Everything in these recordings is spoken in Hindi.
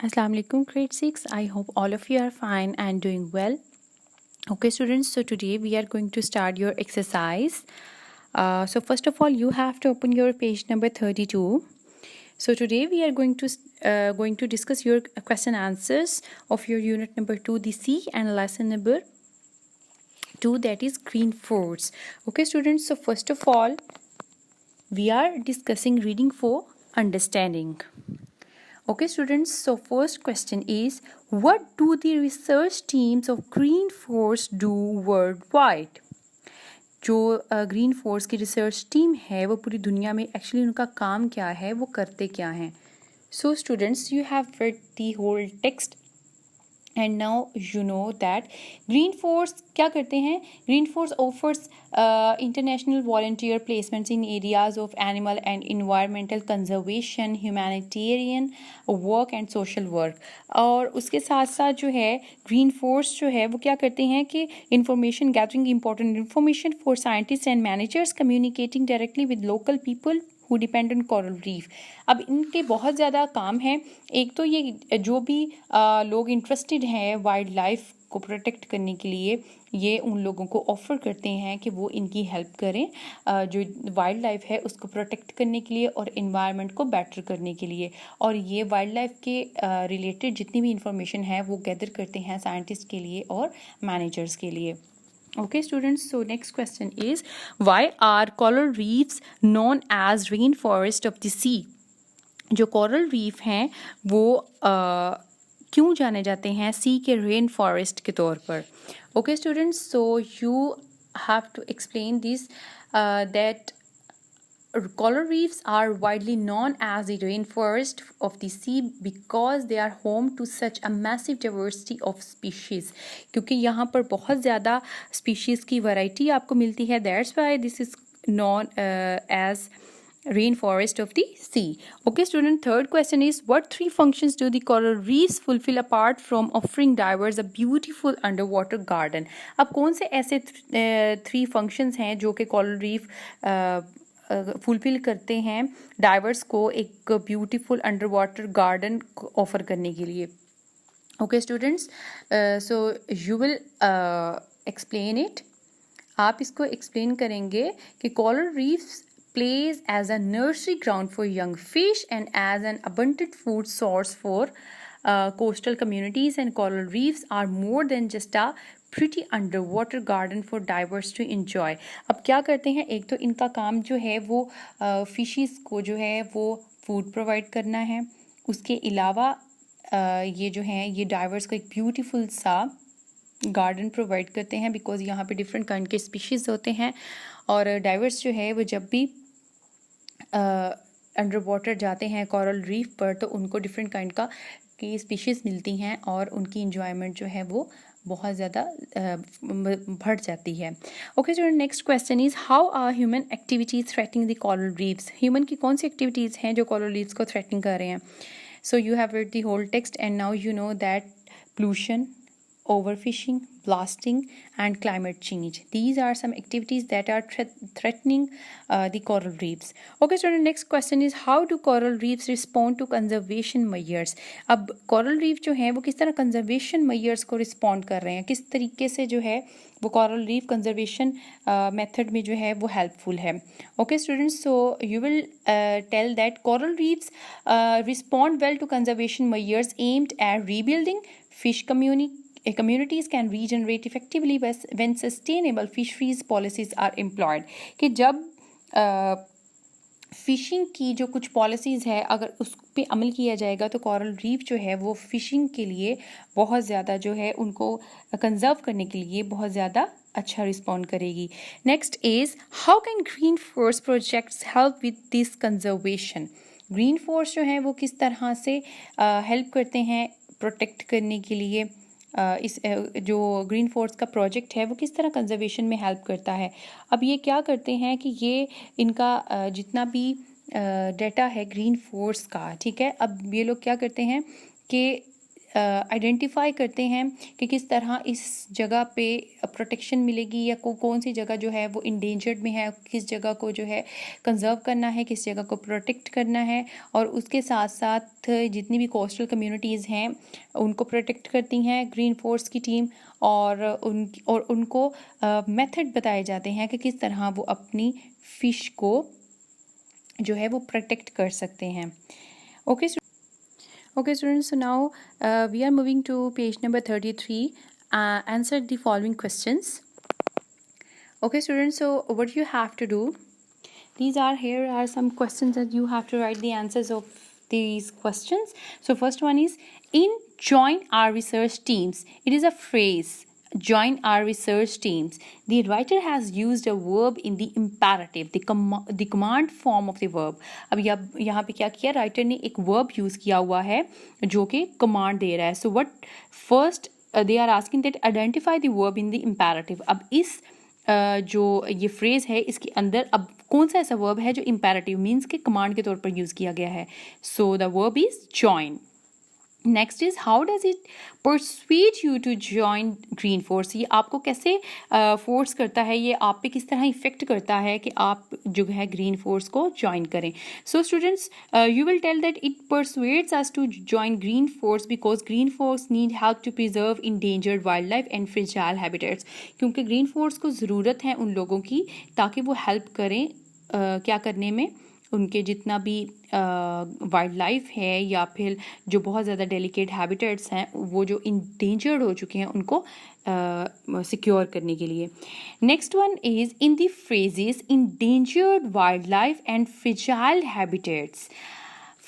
Assalamu alaikum, grade 6. I hope all of you are fine and doing well. Okay, students, so today we are going to start your exercise. So, first of all, you have to open your page number 32. So, today we are going to discuss your question answers of your unit number 2, the C, and lesson number 2, that is green foods. Okay, students, so first of all, we are discussing reading for understanding. Okay, students, so first question is, what do the research teams of Green Force do worldwide? जो ग्रीन फोर्स की रिसर्च टीम है वो पूरी दुनिया में एक्चुअली उनका काम क्या है, वो करते क्या हैं? सो students, you have read the whole text and now you know that green force क्या करते हैं? green force offers international volunteer placements in areas of animal and environmental conservation, humanitarian work and social work. और उसके साथ साथ जो है green force जो है वो क्या करते हैं कि information gathering important information for scientists and managers, communicating directly with local people who depend on coral reef. अब इनके बहुत ज़्यादा काम हैं. एक तो ये जो भी लोग इंटरेस्टेड हैं वाइल्ड लाइफ को प्रोटेक्ट करने के लिए, ये उन लोगों को ऑफ़र करते हैं कि वो इनकी हेल्प करें जो वाइल्ड लाइफ है उसको प्रोटेक्ट करने के लिए और इन्वायरमेंट को बेटर करने के लिए. और ये वाइल्ड लाइफ के रिलेटेड जितनी भी इंफॉर्मेशन है वो गैदर करते हैं साइंटिस्ट के लिए और मैनेजर्स के लिए. Okay, students, so next question is, why are coral reefs known as rainforest of the sea? जो coral reef हैं वो क्यों जाने जाते हैं सी के रेन फॉरेस्ट के तौर पर? Okay, students, so you have to explain this that coral reefs are widely known as the rainforest of the sea because they are home to such a massive diversity of species. क्योंकि यहाँ पर बहुत ज़्यादा species की variety आपको मिलती है. That's why this is known as rainforest of the sea. Okay, student, third question is, what three functions do the coral reefs fulfill apart from offering divers a beautiful underwater garden? अब कौन से ऐसे three functions हैं जो कि coral reef फुलफिल करते हैं डाइवर्स को एक beautiful under water garden offer करने के लिए? Okay students, so you will explain it. आप इसको एक्सप्लेन करेंगे कि coral reefs plays as a nursery ground for young fish and as an abundant food source for coastal communities, and coral reefs are more than just a pretty underwater garden for divers to enjoy. अब क्या करते हैं, एक तो इनका काम जो है वो फिशेस को जो है वो फूड प्रोवाइड करना है. उसके अलावा ये जो हैं ये डाइवर्स को एक ब्यूटीफुल सा गार्डन प्रोवाइड करते हैं बिकॉज यहाँ पे डिफरेंट काइंड के स्पीशीज़ होते हैं. और डाइवर्स जो है वो जब भी अंडर वाटर जाते हैं कोरल रीफ पर तो उनको डिफरेंट काइंड का की स्पीशीज़ मिलती हैं और उनकी इंजॉयमेंट जो है वो बहुत ज़्यादा बढ़ जाती है. Okay student, next question is, how are human activities threatening the coral reefs? Human की कौन सी एक्टिविटीज़ हैं जो कोरल रीफ्स को थ्रेटनिंग कर रहे हैं? सो you have read the whole text and now you know that pollution, overfishing, blasting and climate change, these are some activities that are threatening the coral reefs. Okay student, next question is, how do coral reefs respond to conservation measures? अब coral reef जो है वो किस तरह conservation measures को respond कर रहे हैं, किस तरीके से जो है वो coral reef conservation method में जो है वो helpful है? Okay students, so you will tell that coral reefs respond well to conservation measures aimed at rebuilding fish communities can regenerate effectively when sustainable fisheries policies are employed. कि जब फ़िशिंग की जो कुछ पॉलिसीज़ है अगर उस पे अमल किया जाएगा तो कोरल रीफ जो है वो फ़िशिंग के लिए बहुत ज़्यादा जो है उनको कंजर्व करने के लिए बहुत ज़्यादा अच्छा रिस्पॉन्ड करेगी. Next is, how can green force projects help with this conservation? Green force जो है वो किस तरह से हेल्प करते हैं प्रोटेक्ट करने के लिए? इस जो ग्रीन फोर्स का प्रोजेक्ट है वो किस तरह कंजर्वेशन में हेल्प करता है? अब ये क्या करते हैं कि ये इनका जितना भी डाटा है ग्रीन फोर्स का, ठीक है, अब ये लोग क्या करते हैं कि आइडेंटिफाई करते हैं कि किस तरह इस जगह पे प्रोटेक्शन मिलेगी या कौन सी जगह जो है वो इंडेंजर्ड में है, किस जगह को जो है कंजर्व करना है, किस जगह को प्रोटेक्ट करना है। और उसके साथ साथ जितनी भी कोस्टल कम्युनिटीज़ हैं उनको प्रोटेक्ट करती हैं ग्रीन फोर्स की टीम, और उनको मेथड बताए जाते हैं कि किस तरह वो अपनी फ़िश को जो है वो प्रोटेक्ट कर सकते हैं। Okay, students, so now we are moving to page number 33. Answer the following questions. Okay, students, so what you have to do, here are some questions that you have to write the answers of these questions. So first one is, in join our research teams. It is a phrase, join our research teams. The writer has used a verb in the imperative, the command form of the verb. अब यहाँ पे क्या किया, राइटर ने एक verb यूज़ किया हुआ है जो कि command दे रहा है. So what first they are asking that identify the verb in the imperative. अब इस जो ये फ्रेज़ है इसके अंदर अब कौन सा ऐसा वर्ब है जो इम्पेरेटिव मीन्स के कमांड के तौर पर यूज़ किया गया है. So the verb is join. Next is, how does it persuade you to join Green Force. ये आपको कैसे फोर्स करता है, ये आप पे किस तरह इफेक्ट करता है कि आप जो है ग्रीन फोर्स को ज्वाइन करें. So students, you will tell that it persuades us to join green force because green force need help to preserve endangered wildlife and fragile habitats. क्योंकि ग्रीन फोर्स को ज़रूरत है उन लोगों की ताकि वो हेल्प करें क्या करने में, उनके जितना भी वाइल्ड लाइफ है या फिर जो बहुत ज़्यादा डेलिकेट हैबिटेट्स हैं वो जो इंडेंजर्ड हो चुके हैं उनको सिक्योर करने के लिए. Next one is, in the phrases endangered wild life and fragile habitats.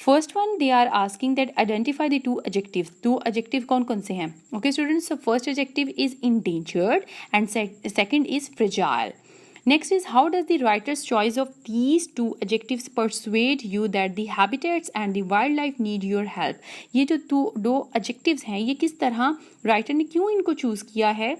First one they are asking that identify the two adjectives. Two adjective कौन कौन से हैं? Okay students, so first adjective is endangered and second is fragile. Next is, how does the writer's choice of these two adjectives persuade you that the habitats and the wildlife need your help? ये जो दो adjectives हैं ये किस तरह राइटर ने क्यों इनको चूज़ किया है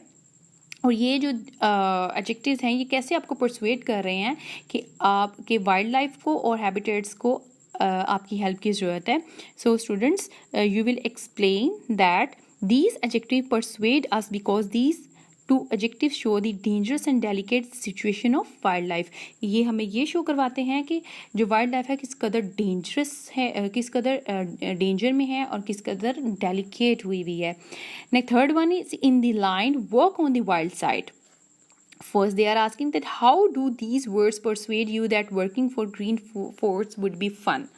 और ये जो एडजेक्टिव्स हैं ये कैसे आपको परसुएड कर रहे हैं कि आपके वाइल्ड लाइफ को और हैबिटेट्स को आपकी हेल्प की ज़रूरत है. सो students, you will explain that these adjectives persuade us because these two adjectives show the dangerous and delicate situation of wildlife. ये हमें ये शो करवाते हैं कि जो वाइल्ड लाइफ है किस कदर डेंजरस है, किस कदर डेंजर में है और किस कदर डेलिकेट हुई हुई है. Next third one is in the line work on the wild side. First, they are asking that how do these words persuade you that working for green force would be fun?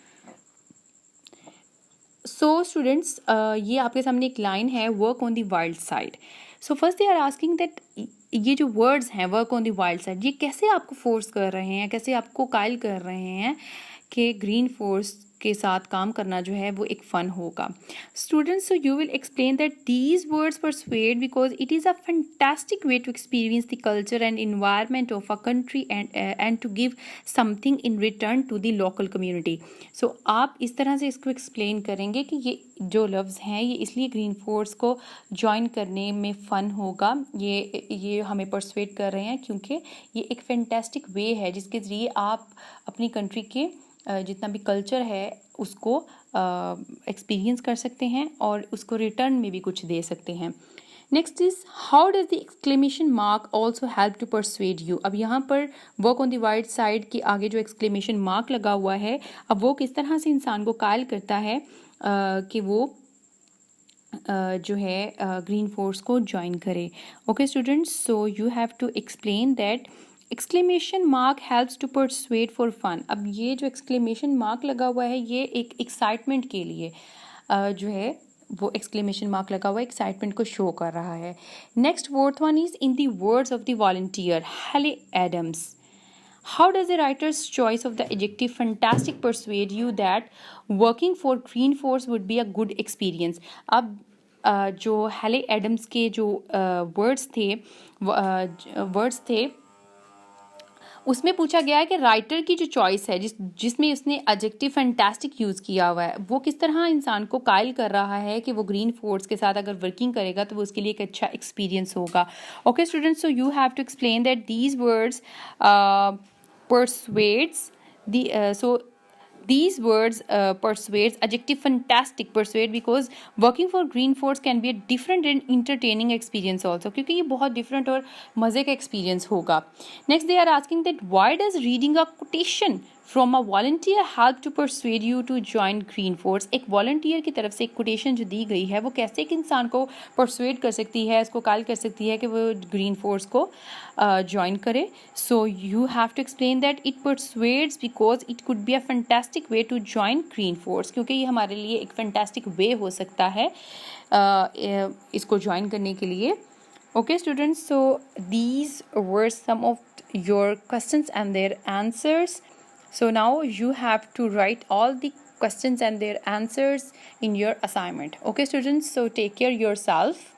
So students, ये आपके सामने एक लाइन है work on the wild side. So first they are asking that ये जो वर्ड्स हैं work on the wild side ये कैसे आपको फोर्स कर रहे हैं, कैसे आपको कायल कर रहे हैं कि ग्रीन फोर्स के साथ काम करना जो है वो एक फ़न होगा. Students, so you will explain that these words persuade because it is a fantastic way to experience the culture and environment of a country and to give something in return to the local community. So आप इस तरह से इसको एक्सप्लेन करेंगे कि ये जो लफ्ज़ हैं ये इसलिए ग्रीन फोर्स को ज्वाइन करने में फ़न होगा, ये हमें परसुएड कर रहे हैं क्योंकि ये एक फैंटास्टिक वे है जिसके ज़रिए आप अपनी कंट्री के जितना भी कल्चर है उसको एक्सपीरियंस कर सकते हैं और उसको रिटर्न में भी कुछ दे सकते हैं. Next is how does the exclamation mark also help to persuade you. अब यहाँ पर work on the wild side के आगे जो एक्सक्लेमेशन मार्क लगा हुआ है अब वो किस तरह से इंसान को कायल करता है कि वो जो है ग्रीन फोर्स को ज्वाइन करे. Okay students, so you have to explain that exclamation mark helps to persuade for fun. अब ये जो एक्सक्लेमेशन मार्क लगा हुआ है ये एक एक्साइटमेंट के लिए जो है वो एक्सक्लेमेशन मार्क लगा हुआ है एक्साइटमेंट को शो कर रहा है. Next fourth one is in the words of the volunteer हेले Adams. How does the writer's choice of the adjective fantastic persuade you that working for green force would be a good experience? अब जो हेले एडम्स के जो वर्ड्स थे उसमें पूछा गया है कि राइटर की जो चॉइस है जिसमें उसने एडजेक्टिव फैंटास्टिक यूज़ किया हुआ है वो किस तरह इंसान को कायल कर रहा है कि वो ग्रीन फोर्स के साथ अगर वर्किंग करेगा तो वो उसके लिए एक अच्छा एक्सपीरियंस होगा. Okay students, so you have to explain that these words persuades the so These words persuades, adjective fantastic, persuade, because working for green force can be a different and entertaining experience also, क्योंकि ये बहुत different और मज़े का experience होगा. Next they are asking that why does reading a quotation from a volunteer help to persuade you to join green force. एक volunteer की तरफ से एक quotation जो दी गई है वो कैसे एक इंसान को persuade कर सकती है, इसको काल कर सकती है कि वो green force को join करे. So you have to explain that it persuades because it could be a fantastic way to join green force, क्योंकि ये हमारे लिए एक fantastic way हो सकता है इसको join करने के लिए. Okay students, so these were some of your questions and their answers. So now you have to write all the questions and their answers in your assignment. Okay students, so take care yourself.